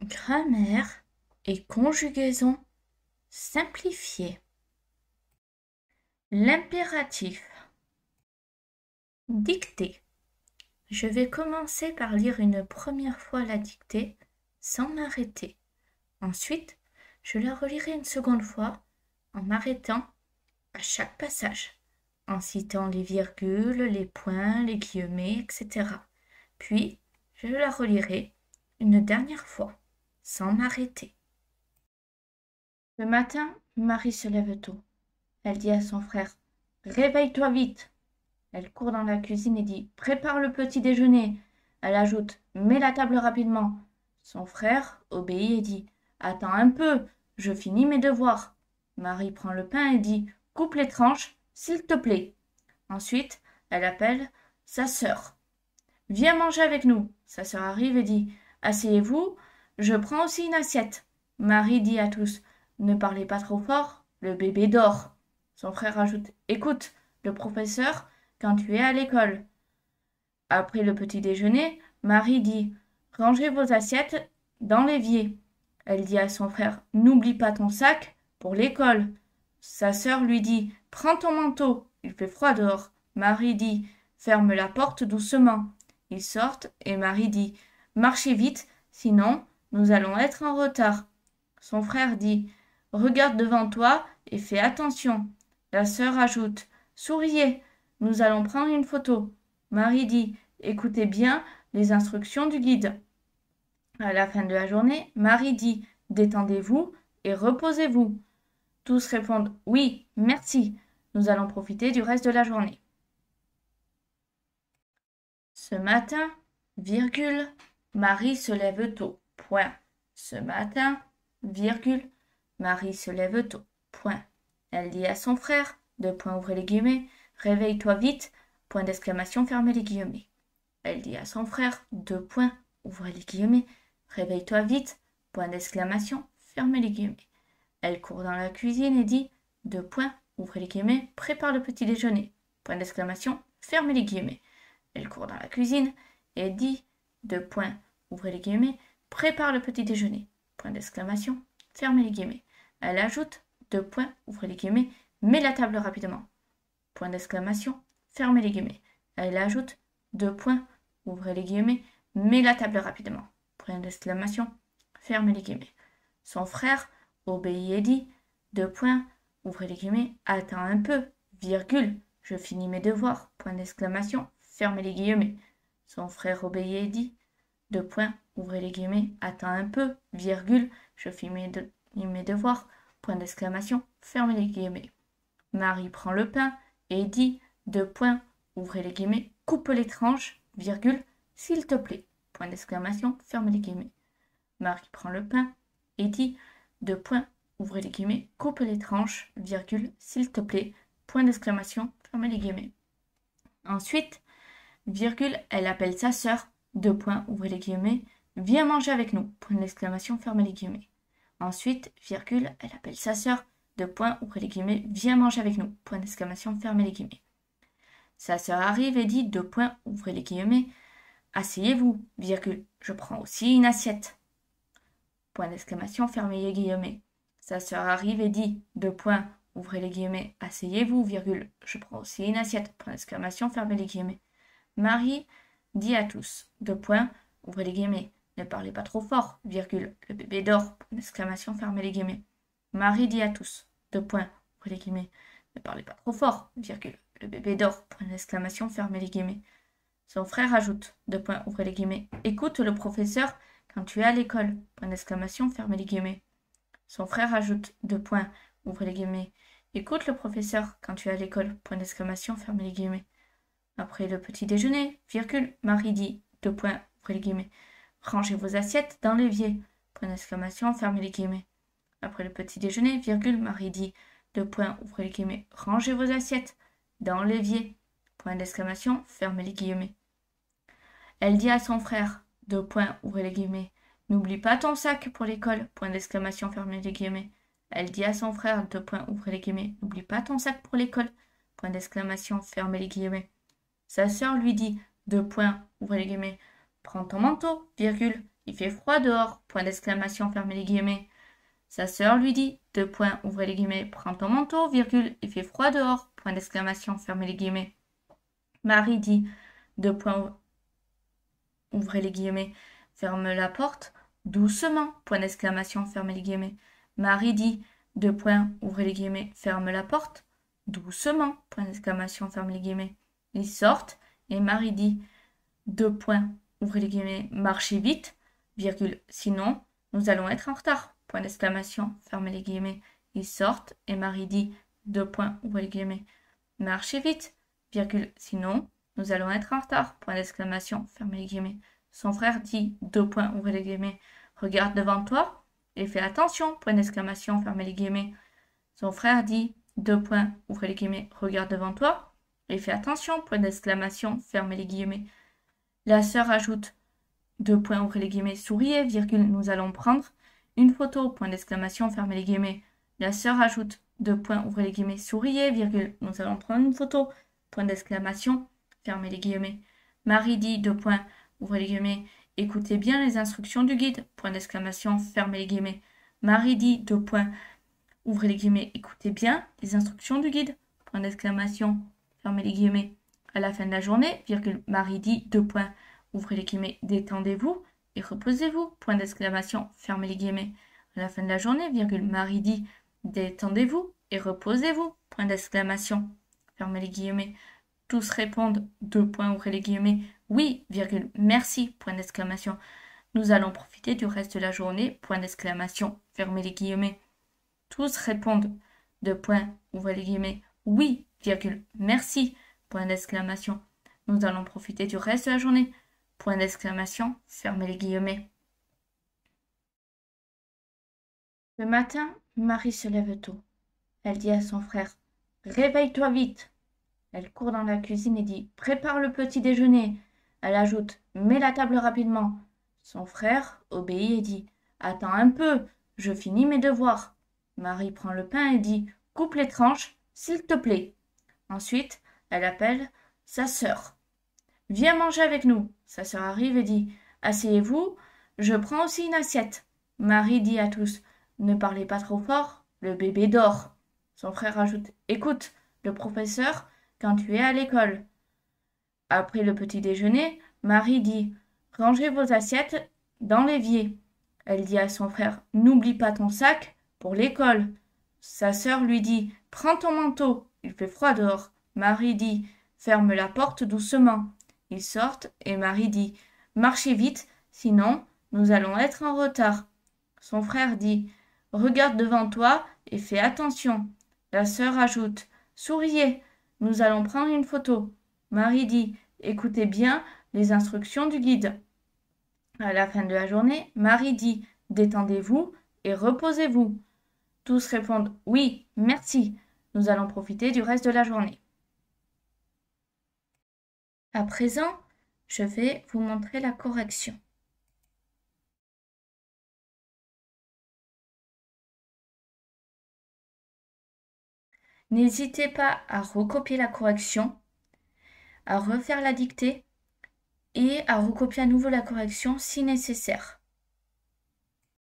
Grammaire et conjugaison simplifiée. L'impératif. Dictée. Je vais commencer par lire une première fois la dictée sans m'arrêter. Ensuite, je la relirai une seconde fois en m'arrêtant à chaque passage, en citant les virgules, les points, les guillemets, etc. Puis, je la relirai une dernière fois, sans m'arrêter. Le matin, Marie se lève tôt. Elle dit à son frère « Réveille-toi vite !» Elle court dans la cuisine et dit « Prépare le petit déjeuner !» Elle ajoute « Mets la table rapidement !» Son frère obéit et dit « Attends un peu, je finis mes devoirs !» Marie prend le pain et dit « Coupe les tranches, s'il te plaît !» Ensuite, elle appelle sa sœur. « Viens manger avec nous !» Sa sœur arrive et dit « Asseyez-vous, je prends aussi une assiette !» Marie dit à tous « Ne parlez pas trop fort, le bébé dort !» Son frère ajoute « Écoute, le professeur, quand tu es à l'école. » Après le petit déjeuner, Marie dit « Rangez vos assiettes dans l'évier. » Elle dit à son frère « N'oublie pas ton sac pour l'école. » Sa sœur lui dit « Prends ton manteau, il fait froid dehors. » Marie dit « Ferme la porte doucement. » Ils sortent et Marie dit « Marchez vite, sinon nous allons être en retard. » Son frère dit « Regarde devant toi et fais attention. » La sœur ajoute « Souriez, nous allons prendre une photo. » Marie dit « Écoutez bien les instructions du guide. » À la fin de la journée, Marie dit « Détendez-vous et reposez-vous. » Tous répondent « Oui, merci. Nous allons profiter du reste de la journée. » Ce matin, virgule, Marie se lève tôt. Point. Ce matin, virgule, Marie se lève tôt. Point. Elle dit à son frère, deux points, ouvrez les guillemets, réveille-toi vite, point d'exclamation, fermez les guillemets. Elle dit à son frère, deux points, ouvrez les guillemets, réveille-toi vite, point d'exclamation, fermez les guillemets. Elle court dans la cuisine et dit, deux points, ouvrez les guillemets, prépare le petit déjeuner, point d'exclamation, fermez les guillemets. Elle court dans la cuisine et dit, deux points, ouvrez les guillemets, prépare le petit déjeuner, point d'exclamation, fermez les guillemets. Elle ajoute, deux points, ouvrez les guillemets, mets la table rapidement, point d'exclamation, fermez les guillemets. Elle ajoute, deux points, ouvrez les guillemets, mets la table rapidement, point d'exclamation, fermez les guillemets. Son frère obéit et dit, deux points, ouvrez les guillemets, attends un peu, virgule, je finis mes devoirs, point d'exclamation, fermez les guillemets. Son frère obéit et dit, deux points, ouvrez les guillemets, attends un peu, virgule, je finis mes devoirs, point d'exclamation, fermez les guillemets. Marie prend le pain et dit, deux points, ouvrez les guillemets, coupe les tranches, virgule, s'il te plaît, point d'exclamation, fermez les guillemets. Marie prend le pain et dit, deux points, ouvrez les guillemets, coupe les tranches, virgule, s'il te plaît, point d'exclamation, fermez les guillemets. Ensuite, virgule, elle appelle sa sœur, deux points, ouvrez les guillemets, viens manger avec nous, point d'exclamation, fermez les guillemets. Ensuite, virgule, elle appelle sa sœur, deux points, ouvrez les guillemets, viens manger avec nous, point d'exclamation, fermez les guillemets. Sa sœur arrive et dit, deux points, ouvrez les guillemets, asseyez-vous, virgule, je prends aussi une assiette. Point d'exclamation, fermez les guillemets. Sa sœur arrive et dit, deux points, ouvrez les guillemets, asseyez-vous, virgule, je prends aussi une assiette. Point d'exclamation, fermez les guillemets. Marie dit à tous, deux points, ouvrez les guillemets, ne parlez pas trop fort, virgule, le bébé dort, point d'exclamation, fermez les guillemets. Marie dit à tous, deux points, ouvrez les guillemets, ne parlez pas trop fort, virgule, le bébé dort, point d'exclamation, fermez les guillemets. Son frère ajoute, deux points, ouvrez les guillemets, écoute le professeur quand tu es à l'école, point d'exclamation, fermez les guillemets. Son frère ajoute, deux points, ouvrez les guillemets, écoute le professeur quand tu es à l'école, point d'exclamation, fermez les guillemets. Après le petit déjeuner, virgule, Marie dit, deux points, ouvrez les guillemets, rangez vos assiettes dans l'évier, point d'exclamation, fermez les guillemets. Après le petit déjeuner, virgule, Marie dit, deux points, ouvrez les guillemets, rangez vos assiettes dans l'évier, point d'exclamation, fermez les guillemets. Elle dit à son frère, deux points, ouvrez les guillemets, n'oublie pas ton sac pour l'école, point d'exclamation, fermez les guillemets. Elle dit à son frère, deux points, ouvrez les guillemets, n'oublie pas ton sac pour l'école, point d'exclamation, fermez les guillemets. Sa sœur lui dit, deux points, ouvrez les guillemets, prends ton manteau, virgule, il fait froid dehors, point d'exclamation, fermez les guillemets. Sa sœur lui dit, ouvrez les guillemets, prends ton manteau, virgule, il fait froid dehors, point d'exclamation, fermez les guillemets. Marie dit, ouvrez les guillemets, ferme la porte, doucement, point d'exclamation, fermez les guillemets. Marie dit, ouvrez les guillemets, ferme la porte, doucement, point d'exclamation, ferme les guillemets. Ils sortent, et Marie dit, ouvrez les guillemets, marchez vite, virgule, sinon, nous allons être en retard, point d'exclamation, fermez les guillemets. Ils sortent, et Marie dit, ouvrez les guillemets, marchez vite, virgule, sinon, nous allons être en retard, point d'exclamation, fermez les guillemets. Son frère dit, ouvrez les guillemets, regarde devant toi, et fais attention, point d'exclamation, fermez les guillemets. Son frère dit, ouvrez les guillemets, regarde devant toi, et fais attention, point d'exclamation, fermez les guillemets. La sœur ajoute, ouvrez les guillemets, souriez, virgule, nous allons prendre une photo, point d'exclamation, fermez les guillemets. La sœur ajoute, ouvrez les guillemets, souriez, virgule, nous allons prendre une photo, point d'exclamation, fermez les guillemets. Marie dit, ouvrez les guillemets, écoutez bien les instructions du guide, point d'exclamation, fermez les guillemets. Marie dit, ouvrez les guillemets, écoutez bien les instructions du guide, point d'exclamation, fermez les guillemets. À la fin de la journée, virgule, Marie dit, ouvrez les guillemets, détendez-vous et reposez-vous, point d'exclamation, fermez les guillemets. À la fin de la journée, virgule, Marie dit, détendez-vous et reposez-vous, point d'exclamation, fermez les guillemets. Tous répondent, ouvrez les guillemets, oui, virgule, merci, point d'exclamation. Nous allons profiter du reste de la journée, point d'exclamation, fermez les guillemets. Tous répondent, ouvrez les guillemets, oui, virgule, merci, point d'exclamation. Nous allons profiter du reste de la journée, point d'exclamation, fermez les guillemets. Le matin, Marie se lève tôt. Elle dit à son frère, réveille-toi vite. Elle court dans la cuisine et dit, prépare le petit déjeuner. Elle ajoute, mets la table rapidement. Son frère obéit et dit, attends un peu, je finis mes devoirs. Marie prend le pain et dit, coupe les tranches, s'il te plaît. Ensuite, elle appelle sa sœur. Viens manger avec nous. Sa sœur arrive et dit, asseyez-vous, je prends aussi une assiette. Marie dit à tous, ne parlez pas trop fort, le bébé dort. Son frère ajoute, écoute, le professeur, quand tu es à l'école. Après le petit déjeuner, Marie dit, rangez vos assiettes dans l'évier. Elle dit à son frère, n'oublie pas ton sac pour l'école. Sa sœur lui dit, prends ton manteau, il fait froid dehors. Marie dit, ferme la porte doucement. Ils sortent et Marie dit, marchez vite, sinon nous allons être en retard. Son frère dit, regarde devant toi et fais attention. La sœur ajoute, souriez, nous allons prendre une photo. Marie dit, écoutez bien les instructions du guide. À la fin de la journée, Marie dit, détendez-vous et reposez-vous. Tous répondent, oui, merci, nous allons profiter du reste de la journée. À présent, je vais vous montrer la correction. N'hésitez pas à recopier la correction, à refaire la dictée et à recopier à nouveau la correction si nécessaire.